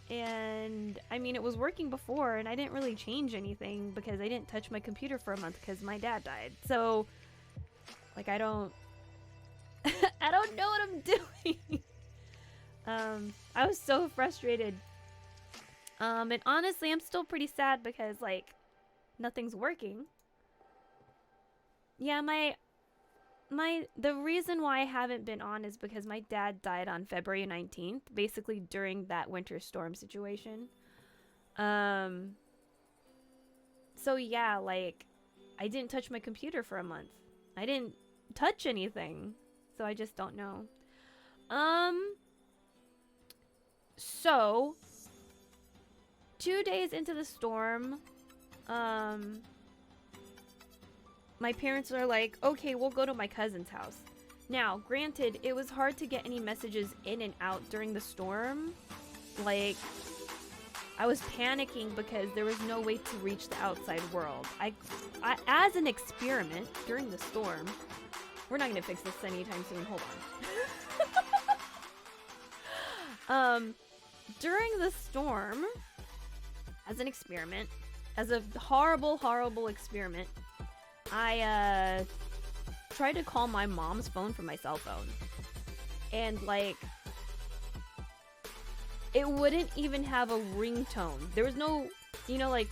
And I mean, it was working before, and I didn't really change anything because I didn't touch my computer for a month because my dad died. So, like, I don't I don't know what I'm doing. I was so frustrated. And honestly, I'm still pretty sad because, like, nothing's working. Yeah, the reason why I haven't been on is because my dad died on February 19th, basically during that winter storm situation. So yeah, like, I didn't touch my computer for a month. I didn't touch anything. So I just don't know. So 2 days into the storm, my parents are like, okay, we'll go to my cousin's house. Now, granted, it was hard to get any messages in and out during the storm. Like, I was panicking because there was no way to reach the outside world. I as an experiment during the storm, we're not gonna fix this anytime soon, hold on. During the storm, as an experiment, as a horrible, horrible experiment, I tried to call my mom's phone from my cell phone. And, like, it wouldn't even have a ringtone. There was no, you know, like,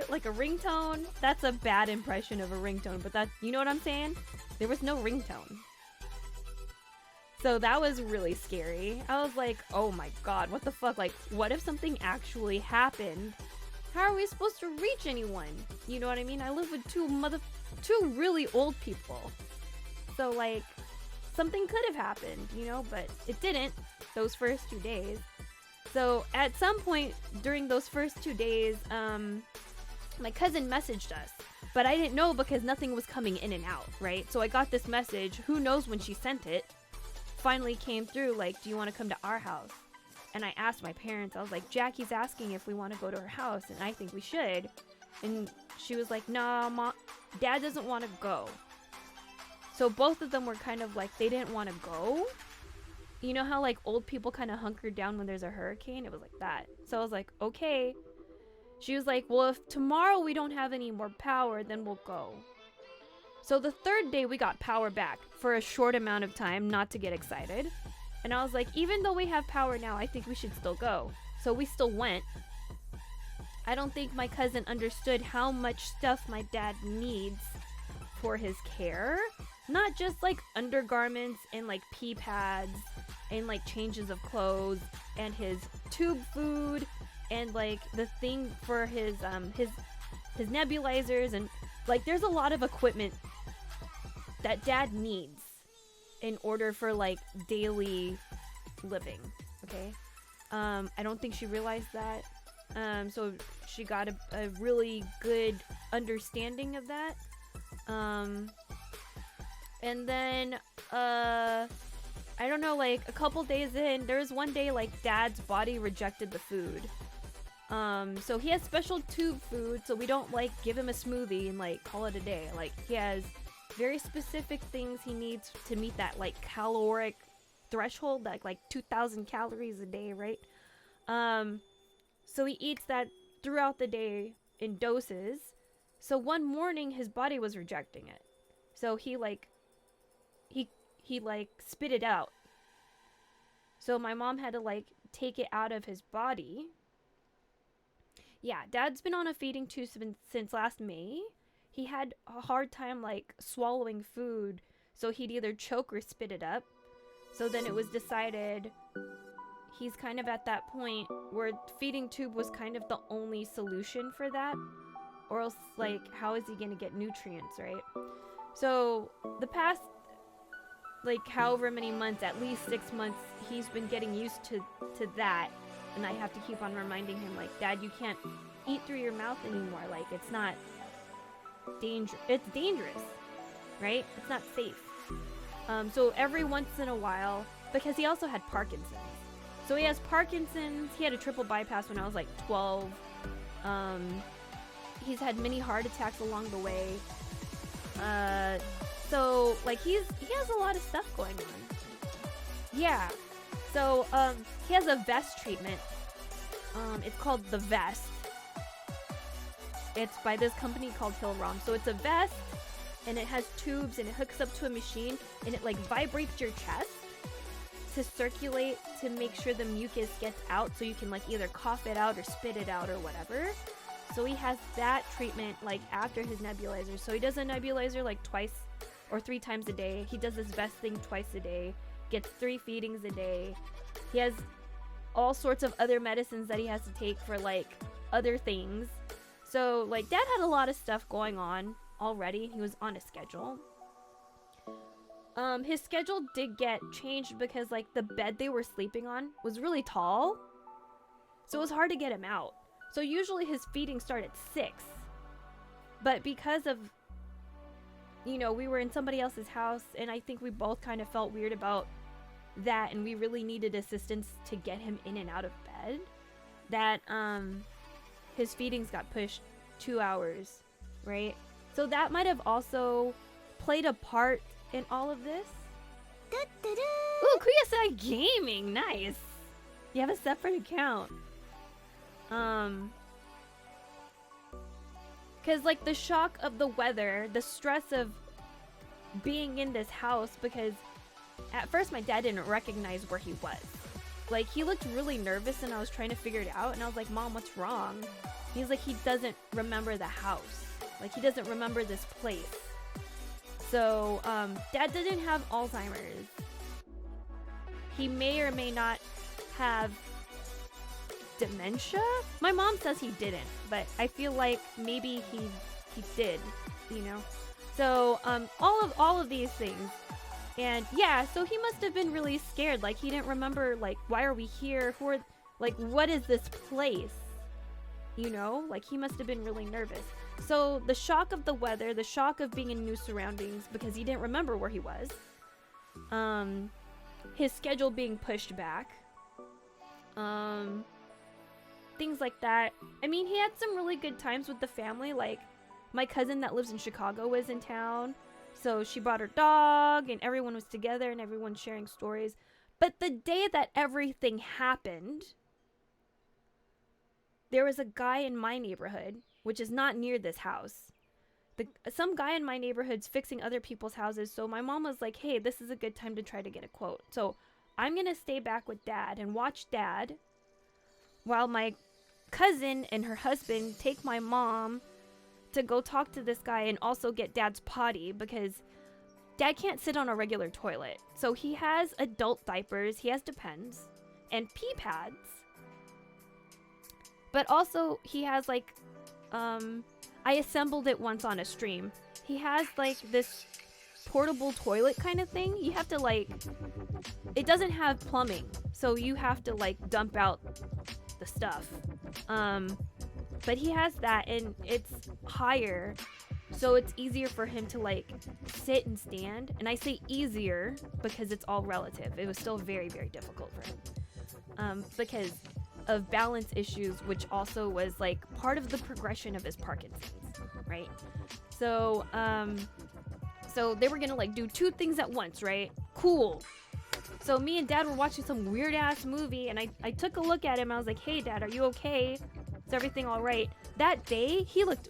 like a ringtone. That's a bad impression of a ringtone, but that's, you know what I'm saying? There was no ringtone. So that was really scary. I was like, oh my god, what the fuck? Like, what if something actually happened? How are we supposed to reach anyone? You know what I mean? I live with two really old people. So, like, something could have happened, you know, but it didn't those first 2 days. So at some point during those first 2 days, my cousin messaged us, but I didn't know because nothing was coming in and out, right? So I got this message, who knows when she sent it, finally came through, like, do you want to come to our house? And I asked my parents, I was like, Jackie's asking if we want to go to her house, and I think we should. And she was like, nah, Mom, Dad doesn't want to go. So both of them were kind of like, they didn't want to go. You know how, like, old people kind of hunker down when there's a hurricane? It was like that. So I was like, okay. She was like, well, if tomorrow we don't have any more power, then we'll go. So the third day we got power back for a short amount of time, not to get excited. And I was like, even though we have power now, I think we should still go. So we still went. I don't think my cousin understood how much stuff my dad needs for his care. Not just, like, undergarments and, like, pee pads and, like, changes of clothes and his tube food and, like, the thing for his nebulizers, and, like, there's a lot of equipment that Dad needs in order for, like, daily living, okay? I don't think she realized that. So she got a really good understanding of that. And then, I don't know, like, a couple days in, there was one day, like, Dad's body rejected the food. So he has special tube food, so we don't, like, give him a smoothie and, like, call it a day. Like, he has very specific things he needs to meet that, like, caloric threshold, like 2,000 calories a day, right? So he eats that throughout the day in doses. So one morning, his body was rejecting it. So he spit it out. So my mom had to, like, take it out of his body. Yeah, Dad's been on a feeding tube since last May. He had a hard time, like, swallowing food, so he'd either choke or spit it up. So then it was decided he's kind of at that point where feeding tube was kind of the only solution for that. Or else, like, how is he gonna get nutrients, right? So the past, like, however many months, at least 6 months, he's been getting used to that. And I have to keep on reminding him, like, Dad, you can't eat through your mouth anymore. Like, it's not it's dangerous, right? It's not safe. So every once in a while, because he also had Parkinson's. So he has Parkinson's. He had a triple bypass when I was, like, 12. He's had many heart attacks along the way. So, like, he has a lot of stuff going on. Yeah. So, he has a vest treatment. It's called the Vest. It's by this company called Hillrom. So it's a vest, and it has tubes, and it hooks up to a machine, and it like vibrates your chest to circulate to make sure the mucus gets out, so you can like either cough it out or spit it out or whatever. So he has that treatment like after his nebulizer. So he does a nebulizer like twice or 3 times a day. He does this vest thing twice a day. Gets 3 feedings a day. He has all sorts of other medicines that he has to take for like other things. So like Dad had a lot of stuff going on already. He was on a schedule. His schedule did get changed because like the bed they were sleeping on was really tall, so it was hard to get him out. So usually his feeding started at 6, but because of, you know, we were in somebody else's house, and I think we both kind of felt weird about that, and we really needed assistance to get him in and out of bed, that his feedings got pushed 2 hours, right? So that might have also played a part in all of this. Ooh, Kuyasai Gaming, nice. You have a separate account. Cause like the shock of the weather, the stress of being in this house, because at first my dad didn't recognize where he was. Like he looked really nervous, and I was trying to figure it out, and I was like, Mom, what's wrong? He's like, he doesn't remember the house. Like he doesn't remember this place. So, Dad didn't have Alzheimer's. He may or may not have dementia. My mom says he didn't, but I feel like maybe he did, you know. So, all of these things. And yeah, so he must have been really scared. Like he didn't remember like, why are we here? Who are, like, what is this place? You know, like he must have been really nervous. So the shock of the weather, the shock of being in new surroundings because he didn't remember where he was, his schedule being pushed back, things like that. I mean, he had some really good times with the family. Like my cousin that lives in Chicago was in town, so she brought her dog, and everyone was together, and everyone sharing stories. But the day that everything happened, there was a guy in my neighborhood, which is not near this house. Some guy in my neighborhood's fixing other people's houses, so my mom was like, hey, this is a good time to try to get a quote. So I'm gonna stay back with Dad and watch Dad while my cousin and her husband take my mom to go talk to this guy and also get Dad's potty, because Dad can't sit on a regular toilet. So he has adult diapers, he has Depends, and pee pads. But also he has like, I assembled it once on a stream. He has like this portable toilet kind of thing. You have to like, it doesn't have plumbing, so you have to like dump out the stuff. But he has that, and it's higher, so it's easier for him to like sit and stand. And I say easier because it's all relative. It was still very, very difficult for him, because of balance issues, which also was like part of the progression of his Parkinson's, right? So so they were gonna like do 2 things at once, right? Cool. So me and Dad were watching some weird ass movie, and I took a look at him. I was like, hey Dad, are you okay? Is everything all right? That day he looked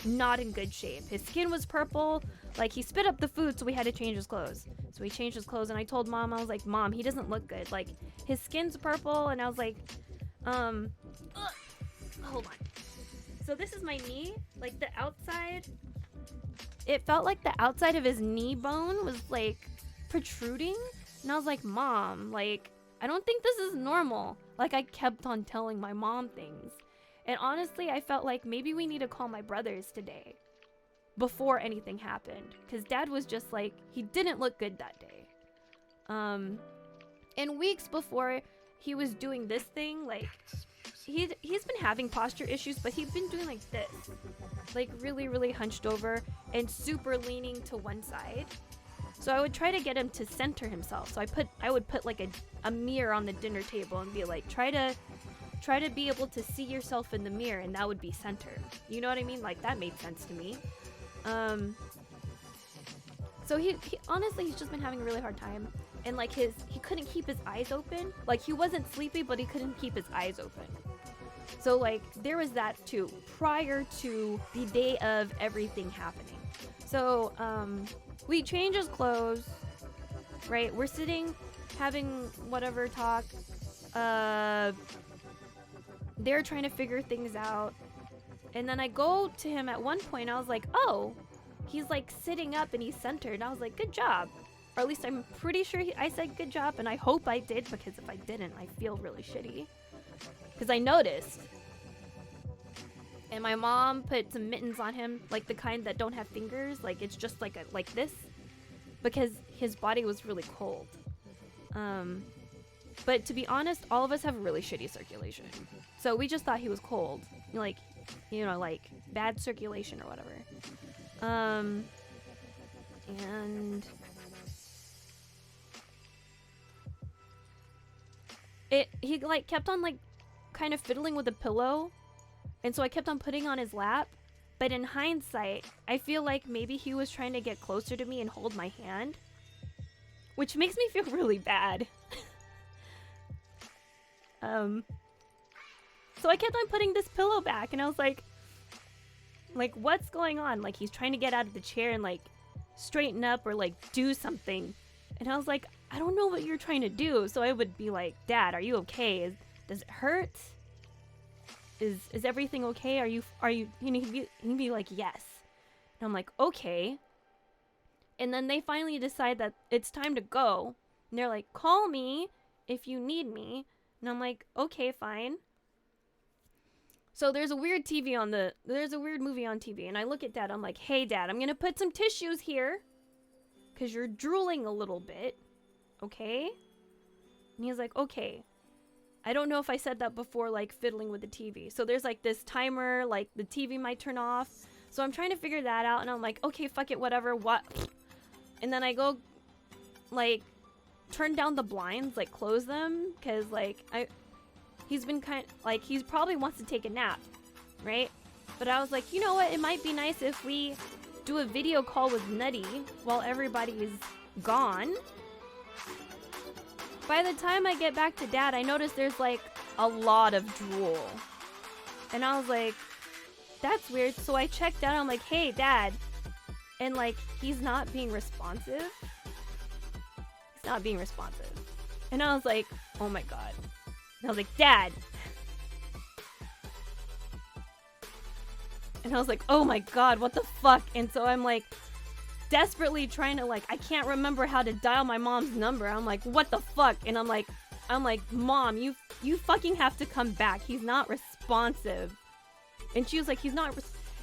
not in good shape. His skin was purple, like he spit up the food, so we had to change his clothes. So he changed his clothes, and I told Mom, I was like, Mom, he doesn't look good. Like his skin's purple. And I was like, hold on. So this is my knee, like the outside. It felt like the outside of his knee bone was like protruding. And I was like, Mom, like, I don't think this is normal. Like I kept on telling my mom things. And honestly, I felt like maybe we need to call my brothers today before anything happened. Because Dad was just like, he didn't look good that day. And weeks before he was doing this thing, like he's been having posture issues, but he's been doing like this, like really, really hunched over and super leaning to one side. So I would try to get him to center himself. So I would put like a mirror on the dinner table and be like, try to be able to see yourself in the mirror, and that would be center. You know what I mean? Like that made sense to me. So he honestly, he's just been having a really hard time. and like he couldn't keep his eyes open. Like he wasn't sleepy, but he couldn't keep his eyes open. So like there was that too prior to the day of everything happening. So we change his clothes, right? We're sitting having whatever talk. They're trying to figure things out. And then I go to him at one point. I was like, oh, he's like sitting up and he's centered. And I was like, good job. Or at least I'm pretty sure I said good job. And I hope I did, because if I didn't, I feel really shitty. Because I noticed. And my mom put some mittens on him, like the kind that don't have fingers. Like it's just like like this. Because his body was really cold. But to be honest, all of us have really shitty circulation. So we just thought he was cold. Like, you know, like bad circulation or whatever. And he like kept on like kind of fiddling with the pillow. And so I kept on putting on his lap. But in hindsight, I feel like maybe he was trying to get closer to me and hold my hand. Which makes me feel really bad. So I kept on putting this pillow back, and I was like, what's going on? Like, he's trying to get out of the chair and, like, straighten up or, like, do something. And I was like, I don't know what you're trying to do. So I would be like, Dad, are you okay? Does it hurt? Is everything okay? Are you, you know, he'd be like, yes. And I'm like, okay. And then they finally decide that it's time to go. And they're like, call me if you need me. And I'm like, okay, fine. So there's a weird movie on TV. And I look at Dad. I'm like, hey, Dad, I'm going to put some tissues here. Because you're drooling a little bit. Okay? And he's like, okay. I don't know if I said that before, like, fiddling with the TV. So there's, like, this timer. Like, the TV might turn off. So I'm trying to figure that out. And I'm like, okay, fuck it, whatever. What? And then I go, like, turn down the blinds, like, close them. Because, like, he's been he probably wants to take a nap, right? But I was like, you know what? It might be nice if we do a video call with Nutty while everybody is gone. By the time I get back to Dad, I notice there's, like, a lot of drool. And I was like, that's weird. So I checked out. I'm like, hey, Dad. And, like, he's not being responsive. He's not being responsive. And I was like, oh, my God. And I was like, Dad. And I was like, oh, my God, what the fuck? And so I'm, like, desperately trying to, like, I can't remember how to dial my mom's number. I'm like, what the fuck? And I'm like, Mom, you fucking have to come back. He's not responsive. And she was like, he's not.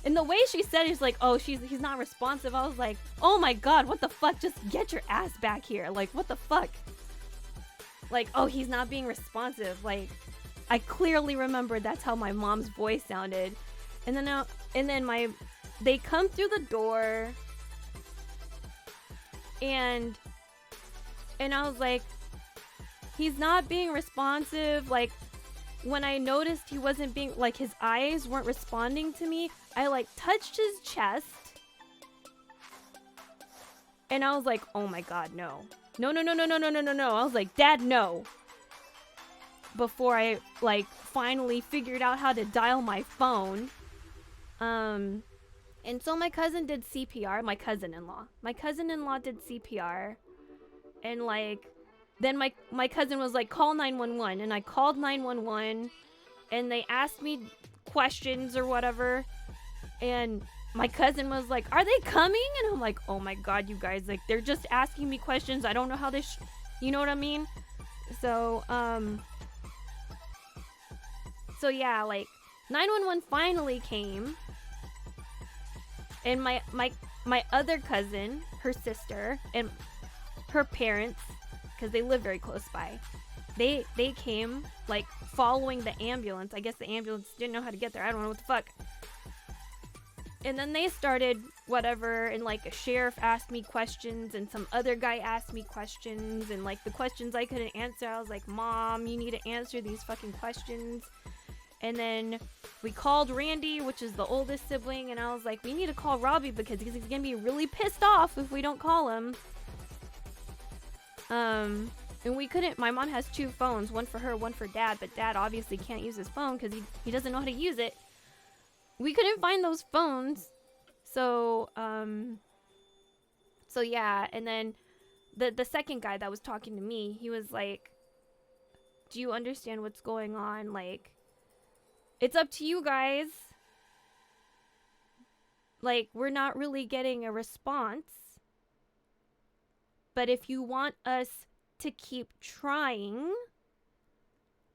And the way she said it is like, oh, he's not responsive. I was like, oh my God, what the fuck? Just get your ass back here. Like, what the fuck? Like, oh, he's not being responsive. Like, I clearly remember that's how my mom's voice sounded. And then they come through the door. And I was like, he's not being responsive. Like, when I noticed he wasn't being, like, his eyes weren't responding to me, I, like, touched his chest. And I was like, oh my God, no. No. I was like, Dad, no. Before I, like, finally figured out how to dial my phone. And so my cousin did CPR. My cousin-in-law did CPR. And, like, then my cousin was like, call 911. And I called 911. And they asked me questions or whatever. And my cousin was like, are they coming? And I'm like, oh my God, you guys. Like, they're just asking me questions. I don't know how this... you know what I mean? So, so yeah, like, 911 finally came. And my other cousin, her sister, and her parents, because they live very close by, they came, like, following the ambulance. I guess the ambulance didn't know how to get there. I don't know what the fuck. And then they started whatever, and, like, a sheriff asked me questions, and some other guy asked me questions, and, like, the questions I couldn't answer, I was like, Mom, you need to answer these fucking questions. And then we called Randy, which is the oldest sibling, and I was like, we need to call Robbie because he's gonna be really pissed off if we don't call him. And we couldn't, my mom has 2 phones, one for her, one for dad, but dad obviously can't use his phone because he doesn't know how to use it. We couldn't find those phones. So, so yeah, and then the second guy that was talking to me, he was like, do you understand what's going on? Like, it's up to you guys. Like, we're not really getting a response. But if you want us to keep trying,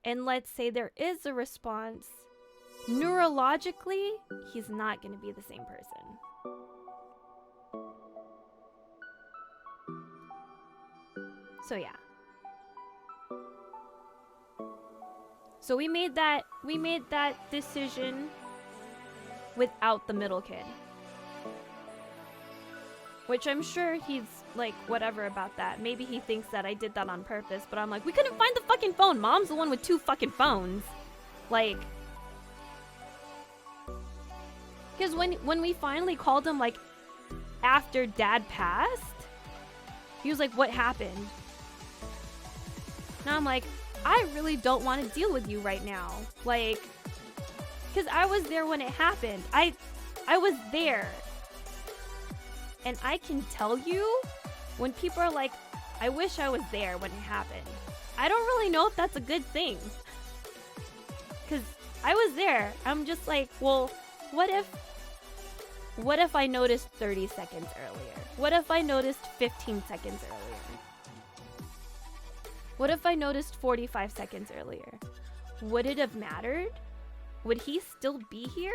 and let's say there is a response, neurologically, he's not going to be the same person. So yeah. So we made that decision without the middle kid. Which I'm sure he's like whatever about that. Maybe he thinks that I did that on purpose, but I'm like, we couldn't find the fucking phone. Mom's the one with 2 fucking phones. Like, because when we finally called him, like, after dad passed, he was like, what happened? Now I'm like, I really don't want to deal with you right now. Like, because I was there when it happened. I was there. And I can tell you, when people are like, I wish I was there when it happened, I don't really know if that's a good thing. Because I was there. I'm just like, well, what if I noticed 30 seconds earlier? What if I noticed 15 seconds earlier? What if I noticed 45 seconds earlier? Would it have mattered? Would he still be here?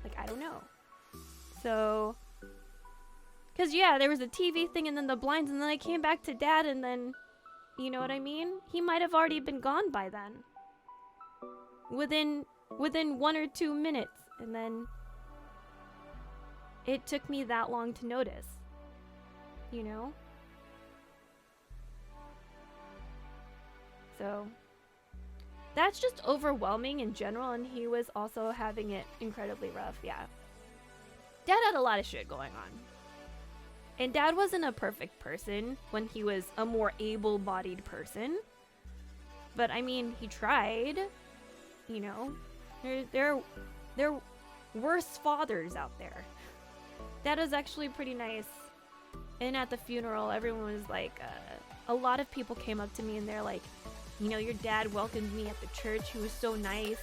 Like, I don't know. So, because yeah, there was a TV thing and then the blinds, and then I came back to dad, and then, you know what I mean? He might have already been gone by then. Within 1 or 2 minutes. And then it took me that long to notice. You know? So that's just overwhelming in general, and he was also having it incredibly rough. Yeah. Dad had a lot of shit going on. And dad wasn't a perfect person when he was a more able-bodied person. But I mean, he tried. You know, there are worse fathers out there. Dad was actually pretty nice. And at the funeral, everyone was like, a lot of people came up to me and they're like, you know, your dad welcomed me at the church. He was so nice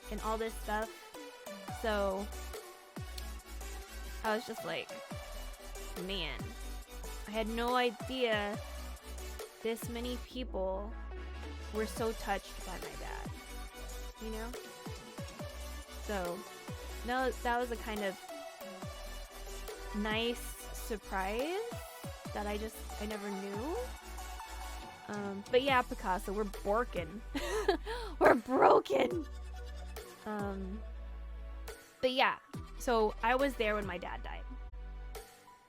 and all this stuff. So I was just like, man, I had no idea this many people were so touched by my dad, you know? So no, that was a kind of nice surprise that I never knew. But yeah, Picasso, we're broken. We're broken. But yeah, so I was there when my dad died.